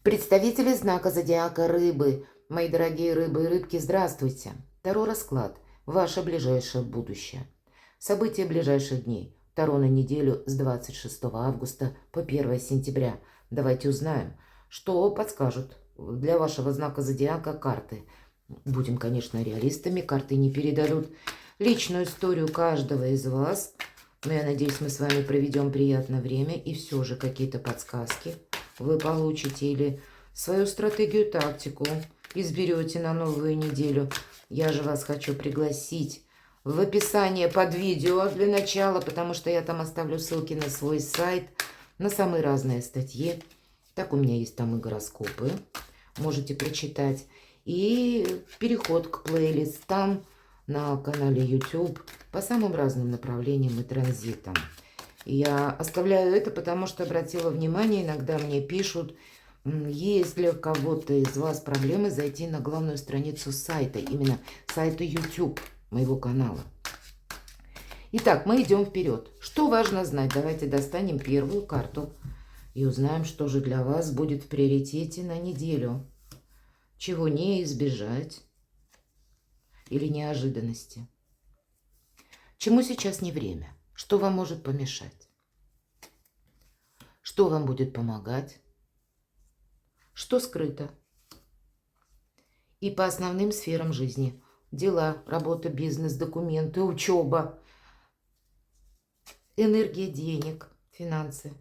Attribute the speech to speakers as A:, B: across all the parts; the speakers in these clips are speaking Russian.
A: Представители знака зодиака Рыбы, мои дорогие рыбы и рыбки, здравствуйте. Таро расклад. Ваше ближайшее будущее. События ближайших дней. Таро на неделю с 26 августа по 1 сентября. Давайте узнаем, что подскажут для вашего знака зодиака карты. Будем, конечно, реалистами, карты не передадут личную историю каждого из вас. Но я надеюсь, мы с вами проведем приятное время и все же какие-то подсказки вы получите или свою стратегию, тактику изберете на новую неделю. Я же вас хочу пригласить в описание под видео для начала, потому что я там оставлю ссылки на свой сайт, на самые разные статьи. Так, у меня есть там и гороскопы, можете прочитать. И переход к плейлистам на канале YouTube по самым разным направлениям и транзитам. Я оставляю это, потому что обратила внимание, иногда мне пишут, есть ли у кого-то из вас проблемы зайти на главную страницу сайта, именно сайта YouTube моего канала. Итак, мы идем вперед. Что важно знать? Давайте достанем первую карту и узнаем, что же для вас будет в приоритете на неделю. Чего не избежать или неожиданности. Чему сейчас не время? Что вам может помешать? Что вам будет помогать? Что скрыто? И по основным сферам жизни. Дела, работа, бизнес, документы, учеба, энергия денег, финансы,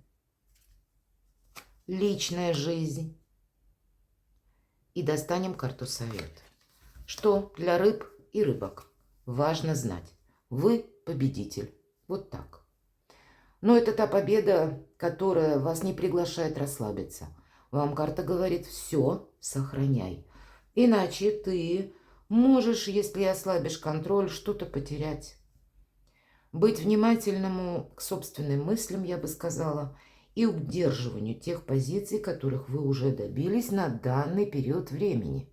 A: личная жизнь. И достанем карту совет. Что для рыб и рыбок важно знать? Вы победитель. Вот так. Но это та победа, которая вас не приглашает расслабиться. Вам карта говорит: все, сохраняй. Иначе ты можешь, если ослабишь контроль, что-то потерять. Быть внимательному к собственным мыслям, я бы сказала, и удерживанию тех позиций, которых вы уже добились на данный период времени.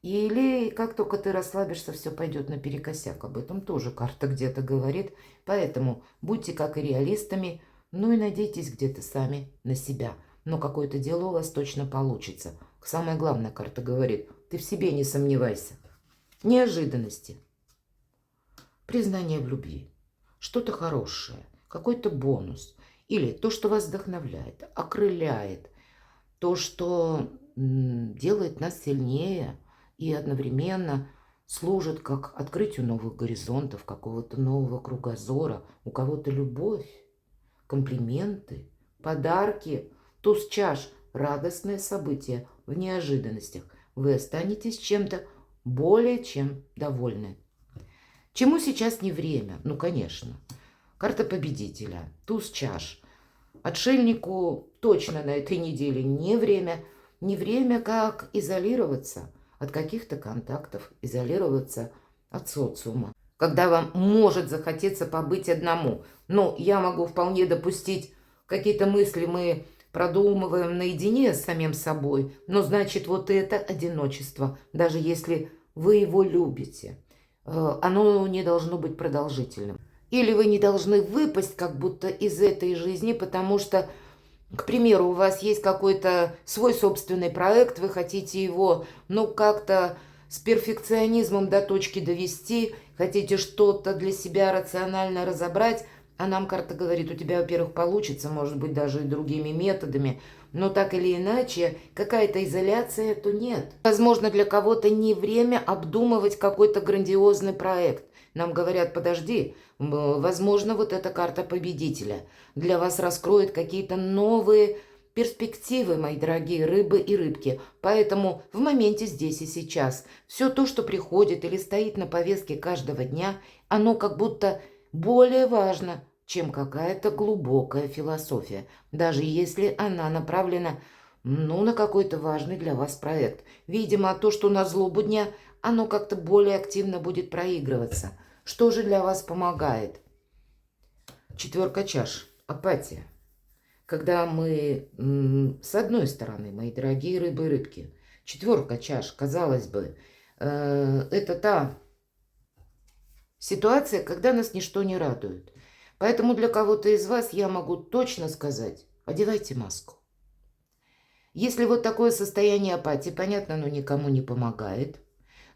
A: Или как только ты расслабишься, все пойдет наперекосяк. Об этом тоже карта где-то говорит. Поэтому будьте как и реалистами, ну и надейтесь где-то сами на себя. Но какое-то дело у вас точно получится. Самое главное, карта говорит: ты в себе не сомневайся. Неожиданности. Признание в любви. Что-то хорошее. Какой-то бонус. Или то, что вас вдохновляет, окрыляет. То, что делает нас сильнее. И одновременно служит как открытию новых горизонтов, какого-то нового кругозора. У кого-то любовь, комплименты, подарки, туз чаш, радостное событие в неожиданностях. Вы останетесь чем-то более чем довольны. Чему сейчас не время? Ну, конечно. Карта победителя, туз чаш. Отшельнику точно на этой неделе не время. Не время как изолироваться от каких-то контактов, изолироваться от социума. Когда вам может захотеться побыть одному. Но я могу вполне допустить, какие-то мысли мы продумываем наедине с самим собой. Но значит, вот это одиночество, даже если вы его любите, оно не должно быть продолжительным. Или вы не должны выпасть как будто из этой жизни, потому что, к примеру, у вас есть какой-то свой собственный проект, вы хотите его, ну, как-то с перфекционизмом до точки довести, хотите что-то для себя рационально разобрать, а нам карта говорит: у тебя, во-первых, получится, может быть, даже и другими методами, но так или иначе, какая-то изоляция, то нет. Возможно, для кого-то не время обдумывать какой-то грандиозный проект. Нам говорят: подожди, возможно, вот эта карта победителя для вас раскроет какие-то новые перспективы, мои дорогие рыбы и рыбки. Поэтому в моменте здесь и сейчас все то, что приходит или стоит на повестке каждого дня, оно как будто более важно, чем какая-то глубокая философия, даже если она направлена, ну, на какой-то важный для вас проект. Видимо, то, что на злобу дня, оно как-то более активно будет проигрываться. Что же для вас помогает? Четверка чаш. Апатия. Когда мы, с одной стороны, мои дорогие рыбы и рыбки, четверка чаш, казалось бы, это та ситуация, когда нас ничто не радует. Поэтому для кого-то из вас я могу точно сказать: одевайте маску. Если вот такое состояние апатии, понятно, оно никому не помогает,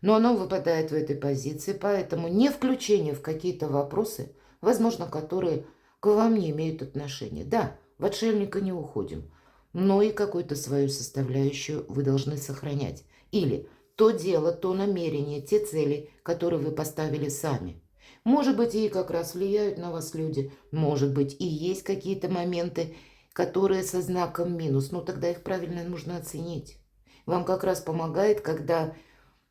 A: но оно выпадает в этой позиции, поэтому не включение в какие-то вопросы, возможно, которые к вам не имеют отношения. Да, в отшельника не уходим, но и какую-то свою составляющую вы должны сохранять. Или то дело, то намерение, те цели, которые вы поставили сами. Может быть, и как раз влияют на вас люди, может быть, и есть какие-то моменты, которые со знаком минус, ну тогда их правильно нужно оценить. Вам как раз помогает, когда...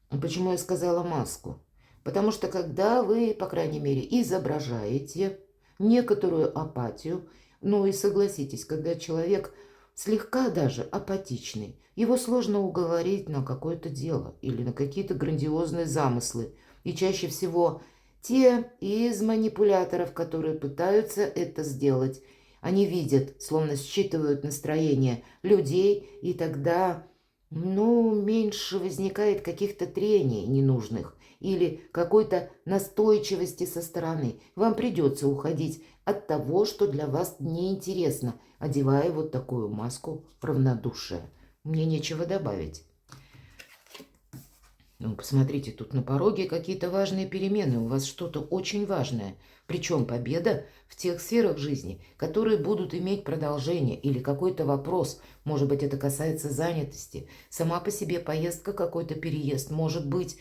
A: Почему я сказала маску? Потому что когда вы, по крайней мере, изображаете некоторую апатию, ну и согласитесь, когда человек слегка даже апатичный, его сложно уговорить на какое-то дело или на какие-то грандиозные замыслы. И чаще всего те из манипуляторов, которые пытаются это сделать, они видят, словно считывают настроение людей, и тогда, ну, меньше возникает каких-то трений ненужных или какой-то настойчивости со стороны. Вам придется уходить от того, что для вас неинтересно, одевая вот такую маску равнодушия. Мне нечего добавить. Ну, посмотрите, тут на пороге какие-то важные перемены, у вас что-то очень важное. Причем победа в тех сферах жизни, которые будут иметь продолжение или какой-то вопрос. Может быть, это касается занятости. Сама по себе поездка, какой-то переезд может быть,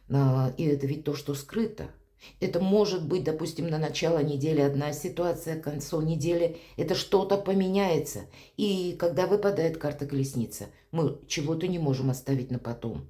A: и это ведь то, что скрыто. Это может быть, допустим, на начало недели одна ситуация, к концу недели это что-то поменяется. И когда выпадает карта колесница, мы чего-то не можем оставить на потом.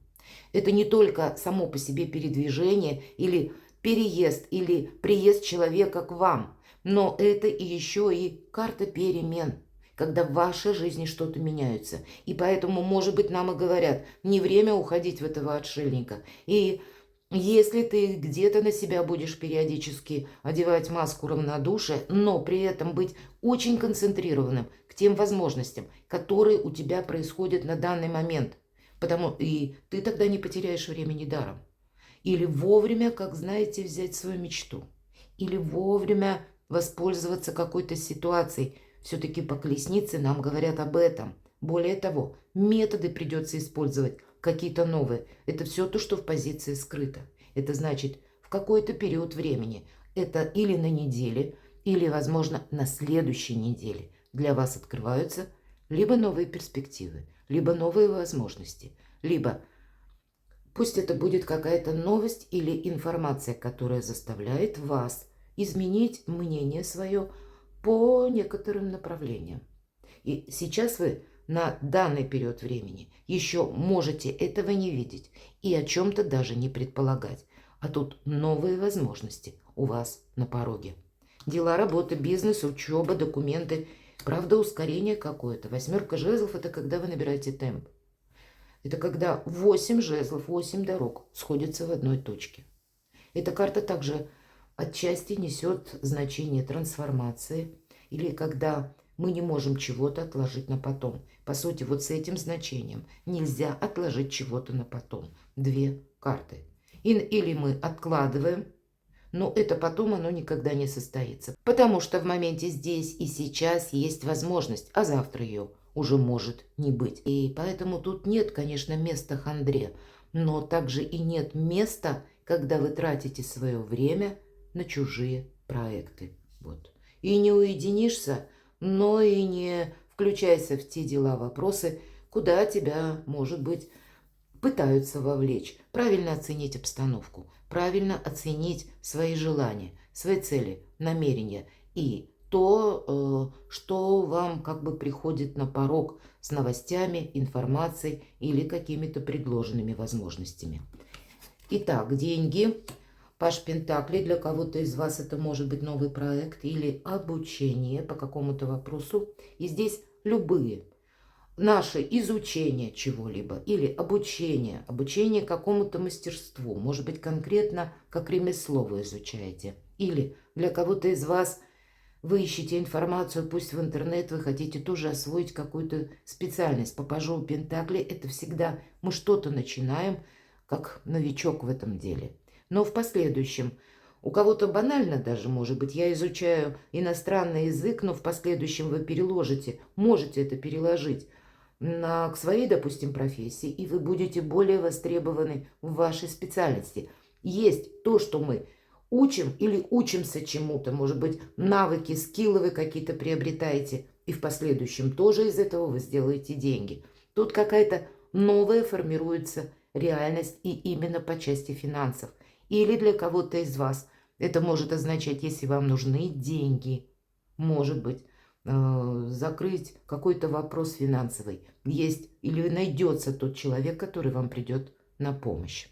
A: Это не только само по себе передвижение или переезд или приезд человека к вам, но это и еще и карта перемен, когда в вашей жизни что-то меняется. И поэтому, может быть, нам и говорят, не время уходить в этого отшельника. И если ты где-то на себя будешь периодически одевать маску равнодушия, но при этом быть очень концентрированным к тем возможностям, которые у тебя происходят на данный момент, потому и ты тогда не потеряешь времени даром. Или вовремя, как знаете, взять свою мечту. Или вовремя воспользоваться какой-то ситуацией. Все-таки по колеснице нам говорят об этом. Более того, методы придется использовать какие-то новые. Это все то, что в позиции скрыто. Это значит, в какой-то период времени. Это или на неделе, или, возможно, на следующей неделе для вас открываются либо новые перспективы, либо новые возможности, либо пусть это будет какая-то новость или информация, которая заставляет вас изменить мнение свое по некоторым направлениям. И сейчас вы на данный период времени еще можете этого не видеть и о чем-то даже не предполагать. А тут новые возможности у вас на пороге. Дела, работа, бизнес, учеба, документы. Правда, ускорение какое-то. Восьмерка жезлов – это когда вы набираете темп. Это когда 8 жезлов, 8 дорог сходятся в одной точке. Эта карта также отчасти несет значение трансформации, или когда мы не можем чего-то отложить на потом. По сути, вот с этим значением нельзя отложить чего-то на потом. Две карты. Или мы откладываем, но это потом оно никогда не состоится. Потому что в моменте здесь и сейчас есть возможность, а завтра ее уже может не быть. И поэтому тут нет, конечно, места хандре, но также и нет места, когда вы тратите свое время на чужие проекты. Вот. И не уединишься, но и не включайся в те дела, вопросы, куда тебя, может быть, пытаются вовлечь. Правильно оценить обстановку, правильно оценить свои желания, свои цели, намерения и то, что вам как бы приходит на порог с новостями, информацией или какими-то предложенными возможностями. Итак, деньги. Паш Пентаклей, для кого-то из вас это может быть новый проект или обучение по какому-то вопросу. И здесь любые наше изучение чего-либо или обучение какому-то мастерству, может быть, конкретно как ремесло вы изучаете. Или для кого-то из вас вы ищете информацию, пусть в интернет, вы хотите тоже освоить какую-то специальность. По пажу Пентаклей это всегда мы что-то начинаем, как новичок в этом деле. Но в последующем, у кого-то банально даже, может быть, я изучаю иностранный язык, но в последующем вы переложите, можете это переложить к своей, допустим, профессии, и вы будете более востребованы в вашей специальности. Есть то, что мы учим или учимся чему-то, может быть, навыки, скиллы вы какие-то приобретаете, и в последующем тоже из этого вы сделаете деньги. Тут какая-то новая формируется реальность, и именно по части финансов. Или для кого-то из вас это может означать, если вам нужны деньги, может быть, закрыть какой-то вопрос финансовый. Есть или найдется тот человек, который вам придет на помощь.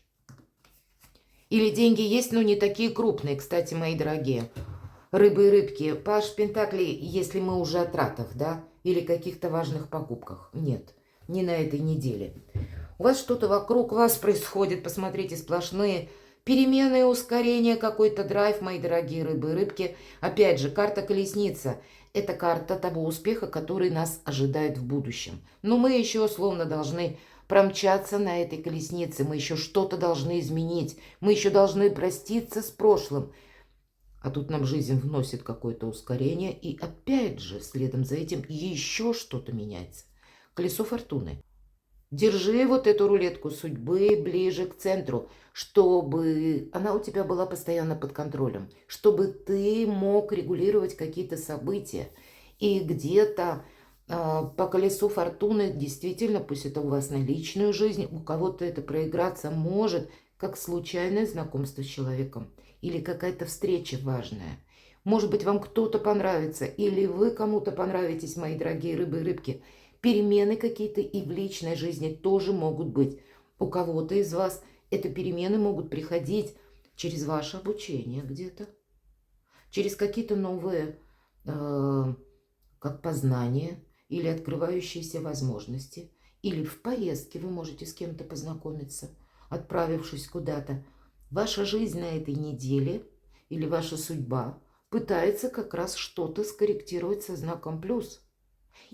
A: Или деньги есть, но не такие крупные, кстати, мои дорогие. Рыбы и рыбки. Паш Пентаклей, если мы уже о тратах, да, или каких-то важных покупках. Нет, не на этой неделе. У вас что-то вокруг вас происходит, посмотрите, сплошные перемены, ускорения, какой-то драйв, мои дорогие рыбы и рыбки. Опять же, карта колесница. Это карта того успеха, который нас ожидает в будущем. Но мы еще словно должны промчаться на этой колеснице, мы еще что-то должны изменить, мы еще должны проститься с прошлым. А тут нам жизнь вносит какое-то ускорение, и опять же, следом за этим еще что-то меняется. Колесо фортуны. Держи вот эту рулетку судьбы ближе к центру, чтобы она у тебя была постоянно под контролем, чтобы ты мог регулировать какие-то события. И где-то по колесу фортуны действительно, пусть это у вас на личную жизнь, у кого-то это проиграться может, как случайное знакомство с человеком или какая-то встреча важная. Может быть, вам кто-то понравится, или вы кому-то понравитесь, мои дорогие рыбы и рыбки. Перемены какие-то и в личной жизни тоже могут быть. У кого-то из вас эти перемены могут приходить через ваше обучение где-то, через какие-то новые, как познания или открывающиеся возможности, или в поездке вы можете с кем-то познакомиться, отправившись куда-то. Ваша жизнь на этой неделе или ваша судьба пытается как раз что-то скорректировать со знаком плюс.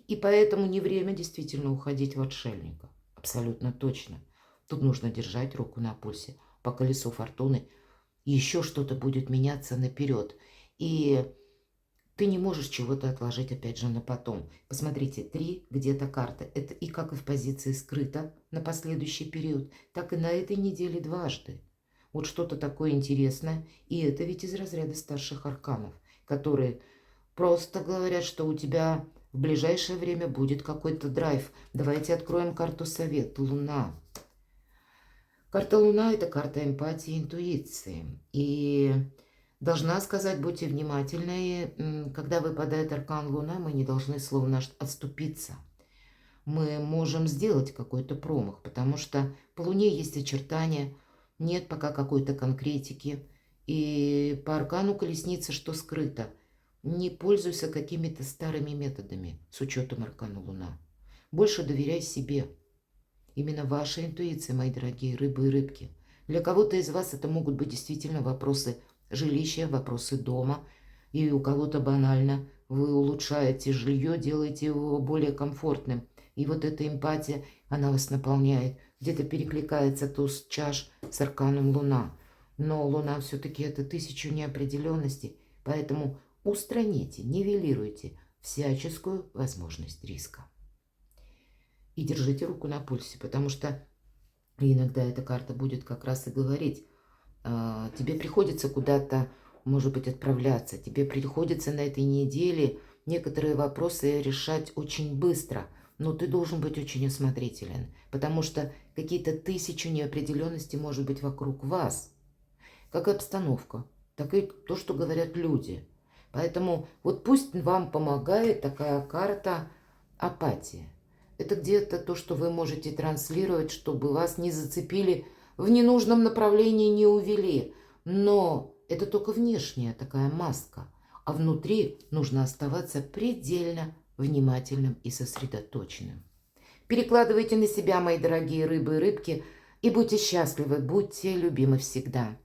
A: И поэтому не время действительно уходить в отшельника. Абсолютно точно. Тут нужно держать руку на пульсе. По колесу фортуны еще что-то будет меняться наперед. И ты не можешь чего-то отложить опять же на потом. Посмотрите, 3 где-то карты. Это и как и в позиции скрыто на последующий период, так и на этой неделе дважды. Вот что-то такое интересное. И это ведь из разряда старших арканов, которые просто говорят, что у тебя в ближайшее время будет какой-то драйв. Давайте откроем карту совет. Луна. Карта Луна – это карта эмпатии, интуиции. И должна сказать, будьте внимательны. Когда выпадает аркан Луна, мы не должны словно отступиться. Мы можем сделать какой-то промах, потому что по Луне есть очертания, нет пока какой-то конкретики. И по аркану колесницы что скрыто – не пользуйся какими-то старыми методами с учетом аркана Луна. Больше доверяй себе. Именно вашей интуиции, мои дорогие рыбы и рыбки. Для кого-то из вас это могут быть действительно вопросы жилища, вопросы дома. И у кого-то банально вы улучшаете жилье, делаете его более комфортным. И вот эта эмпатия, она вас наполняет. Где-то перекликается туз чаш с арканом Луна. Но Луна все-таки это 1000 неопределенностей. Поэтому устраните, нивелируйте всяческую возможность риска. И держите руку на пульсе, потому что иногда эта карта будет как раз и говорить, тебе приходится куда-то, может быть, отправляться, тебе приходится на этой неделе некоторые вопросы решать очень быстро, но ты должен быть очень осмотрителен, потому что какие-то 1000 неопределенностей может быть вокруг вас, как и обстановка, так и то, что говорят люди. Поэтому вот пусть вам помогает такая карта апатия. Это где-то то, что вы можете транслировать, чтобы вас не зацепили в ненужном направлении, не увели. Но это только внешняя такая маска. А внутри нужно оставаться предельно внимательным и сосредоточенным. Перекладывайте на себя, мои дорогие рыбы и рыбки, и будьте счастливы, будьте любимы всегда.